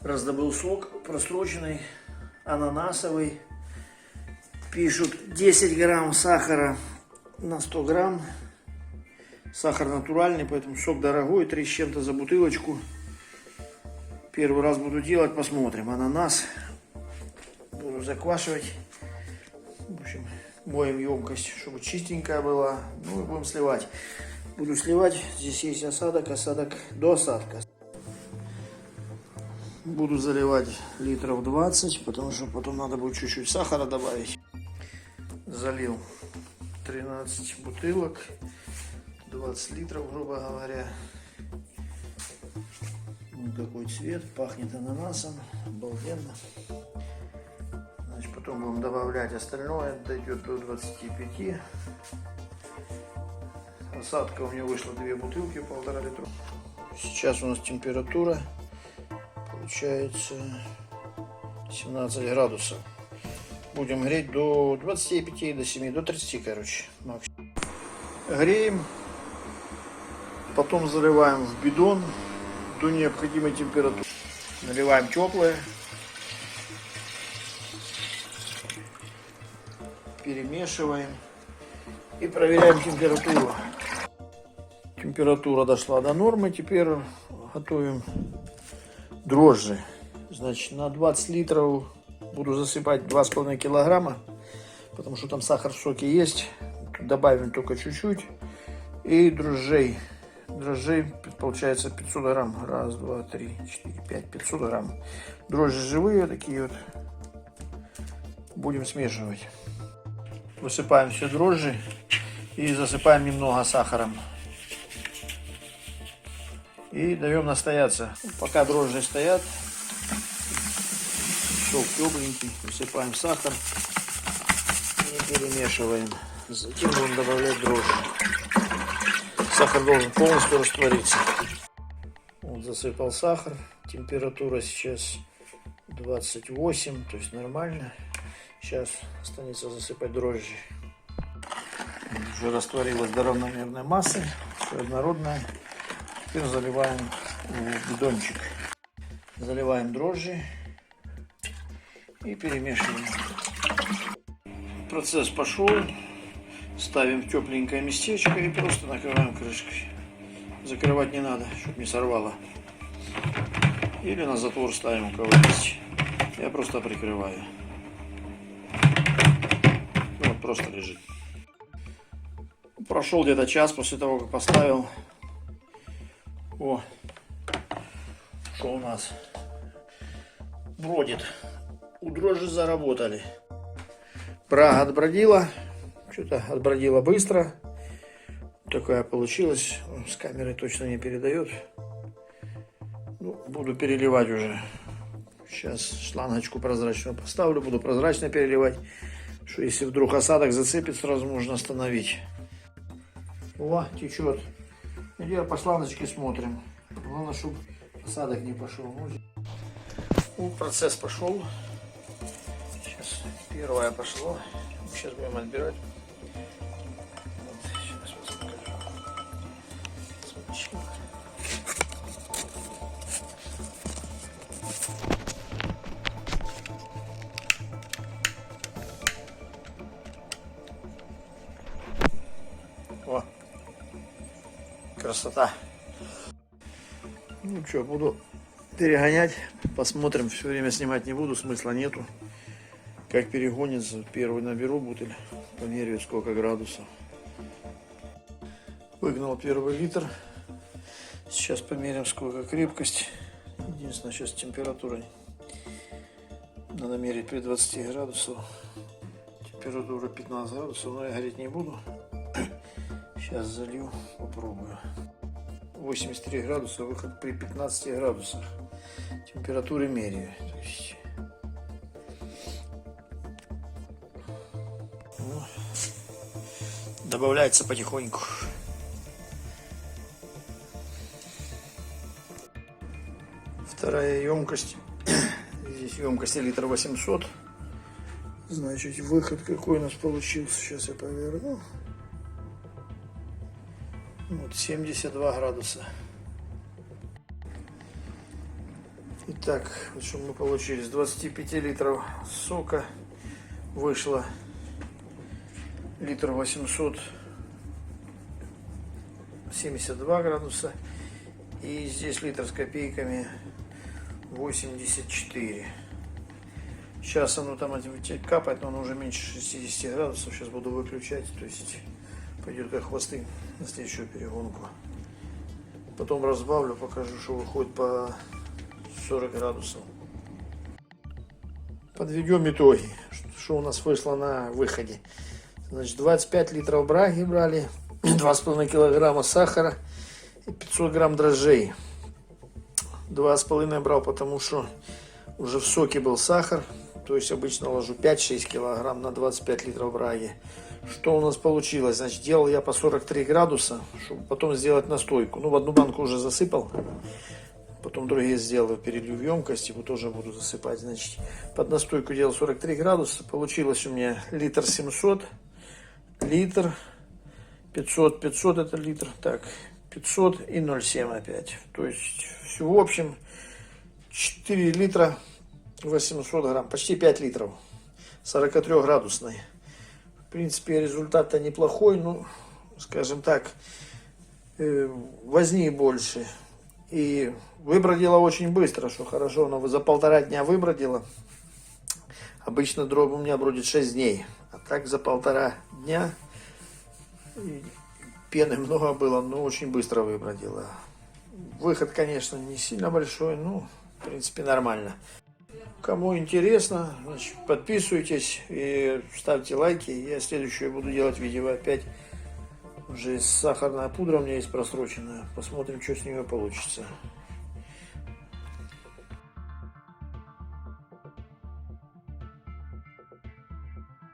Раздобыл сок просроченный, ананасовый. Пишут 10 грамм сахара на 100 грамм. Сахар натуральный, поэтому сок дорогой, 3 с чем-то за бутылочку. Первый раз буду делать, посмотрим. Ананас буду заквашивать. В общем, моем емкость, чтобы чистенькая была. Ну и будем сливать. Буду сливать. Здесь есть осадок до осадка. Буду заливать литров 20, потому что потом надо будет чуть-чуть сахара добавить. Залил 13 бутылок, 20 литров, грубо говоря. Вот такой цвет, пахнет ананасом, обалденно. Значит, потом будем добавлять остальное, дойдет до 25. Осадка у меня вышла 2 бутылки, 1,5 литра. Сейчас у нас температура получается 17 градусов. Будем греть до 25, до 7, до 30, короче, максимум. Греем, потом заливаем в бидон до необходимой температуры. Наливаем теплое. Перемешиваем и проверяем температуру. Температура дошла до нормы. Теперь готовим дрожжи. Значит, на 20 литров буду засыпать 2,5 килограмма, потому что там сахар в соке есть. Добавим только чуть-чуть. И дрожжей. Дрожжей получается 500 грамм. Раз, два, три, 4, 5, 500 грамм. Дрожжи живые такие вот. Будем смешивать. Высыпаем все дрожжи и засыпаем немного сахаром. И даем настояться. Пока дрожжи стоят, сок тепленький, высыпаем сахар и перемешиваем. Затем будем добавлять дрожжи. Сахар должен полностью раствориться. Вот засыпал сахар. Температура сейчас 28, то есть нормально. Сейчас останется засыпать дрожжи. Уже растворилась до равномерной массы, все однородное. Теперь заливаем в бидончик. Заливаем дрожжи и перемешиваем. Процесс пошел. Ставим в тепленькое местечко и просто накрываем крышкой. Закрывать не надо, чтобы не сорвало. Или на затвор ставим, у кого есть. Я просто прикрываю. Вот просто лежит. Прошел где-то час после того, как поставил. О, что у нас? Бродит. У дрожжи заработали. Брага отбродила. Что-то отбродила быстро. Такая получилась. С камерой точно не передает. Ну, буду переливать уже. Сейчас шлангочку прозрачную поставлю. Буду прозрачно переливать. Что если вдруг осадок зацепит, сразу можно остановить. О, течет. Идем по шлангочке смотрим. Главное, чтобы осадок не пошел. Ну, процесс пошел. Сейчас первое пошло. Сейчас будем отбирать. Вот, сейчас вас покажу. Смочил. О, красота. Ну что, буду перегонять. Посмотрим. Все время снимать не буду, смысла нету. Как перегонится, первый наберу бутыль, померяю сколько градусов. Выгнал первый литр. Сейчас померяем сколько крепкость. Единственное, сейчас температура надо мерить при 20 градусов. Температура 15 градусов, но я гореть не буду. Сейчас залью, попробую. 83 градуса, выход при 15 градусах. Температуры меряю. Добавляется потихоньку. Вторая емкость. Здесь емкость литр 800. Значит, выход какой у нас получился. Сейчас я поверну. Вот 72 градуса. Итак, вот что мы получили. С 25 литров сока вышло литр 872 градуса. И здесь литр с копейками 84. Сейчас оно там капает, но оно уже меньше 60 градусов. Сейчас буду выключать, то есть пойдет как хвосты на следующую перегонку. Потом разбавлю, покажу, что выходит по 40 градусов. Подведем итоги, что у нас вышло на выходе. Значит, 25 литров браги брали, 2,5 килограмма сахара и 500 грамм дрожжей. 2,5 брал, потому что уже в соке был сахар. То есть обычно ложу 5-6 килограмм на 25 литров браги. Что у нас получилось? Значит, делал я по 43 градуса, чтобы потом сделать настойку. Ну, в одну банку уже засыпал. Потом другие сделаю, перелью в емкость, его тоже буду засыпать. Значит, под настойку делал 43 градуса. Получилось у меня литр 700, литр 500, 500 это литр. Так, 500 и 0,7 опять. То есть, в общем, 4 литра 800 грамм, почти 5 литров, 43 градусной. В принципе, результат-то неплохой, ну, скажем так, возни больше. И выбродила очень быстро, что хорошо, но за 1,5 дня выбродила. Обычно дроб у меня бродит 6 дней, а так за 1,5 дня пены много было, но очень быстро выбродила. Выход, конечно, не сильно большой, но в принципе нормально. Кому интересно, значит, подписывайтесь и ставьте лайки. Я следующее буду делать видео опять. Уже сахарная пудра у меня есть просроченная. Посмотрим, что с нее получится.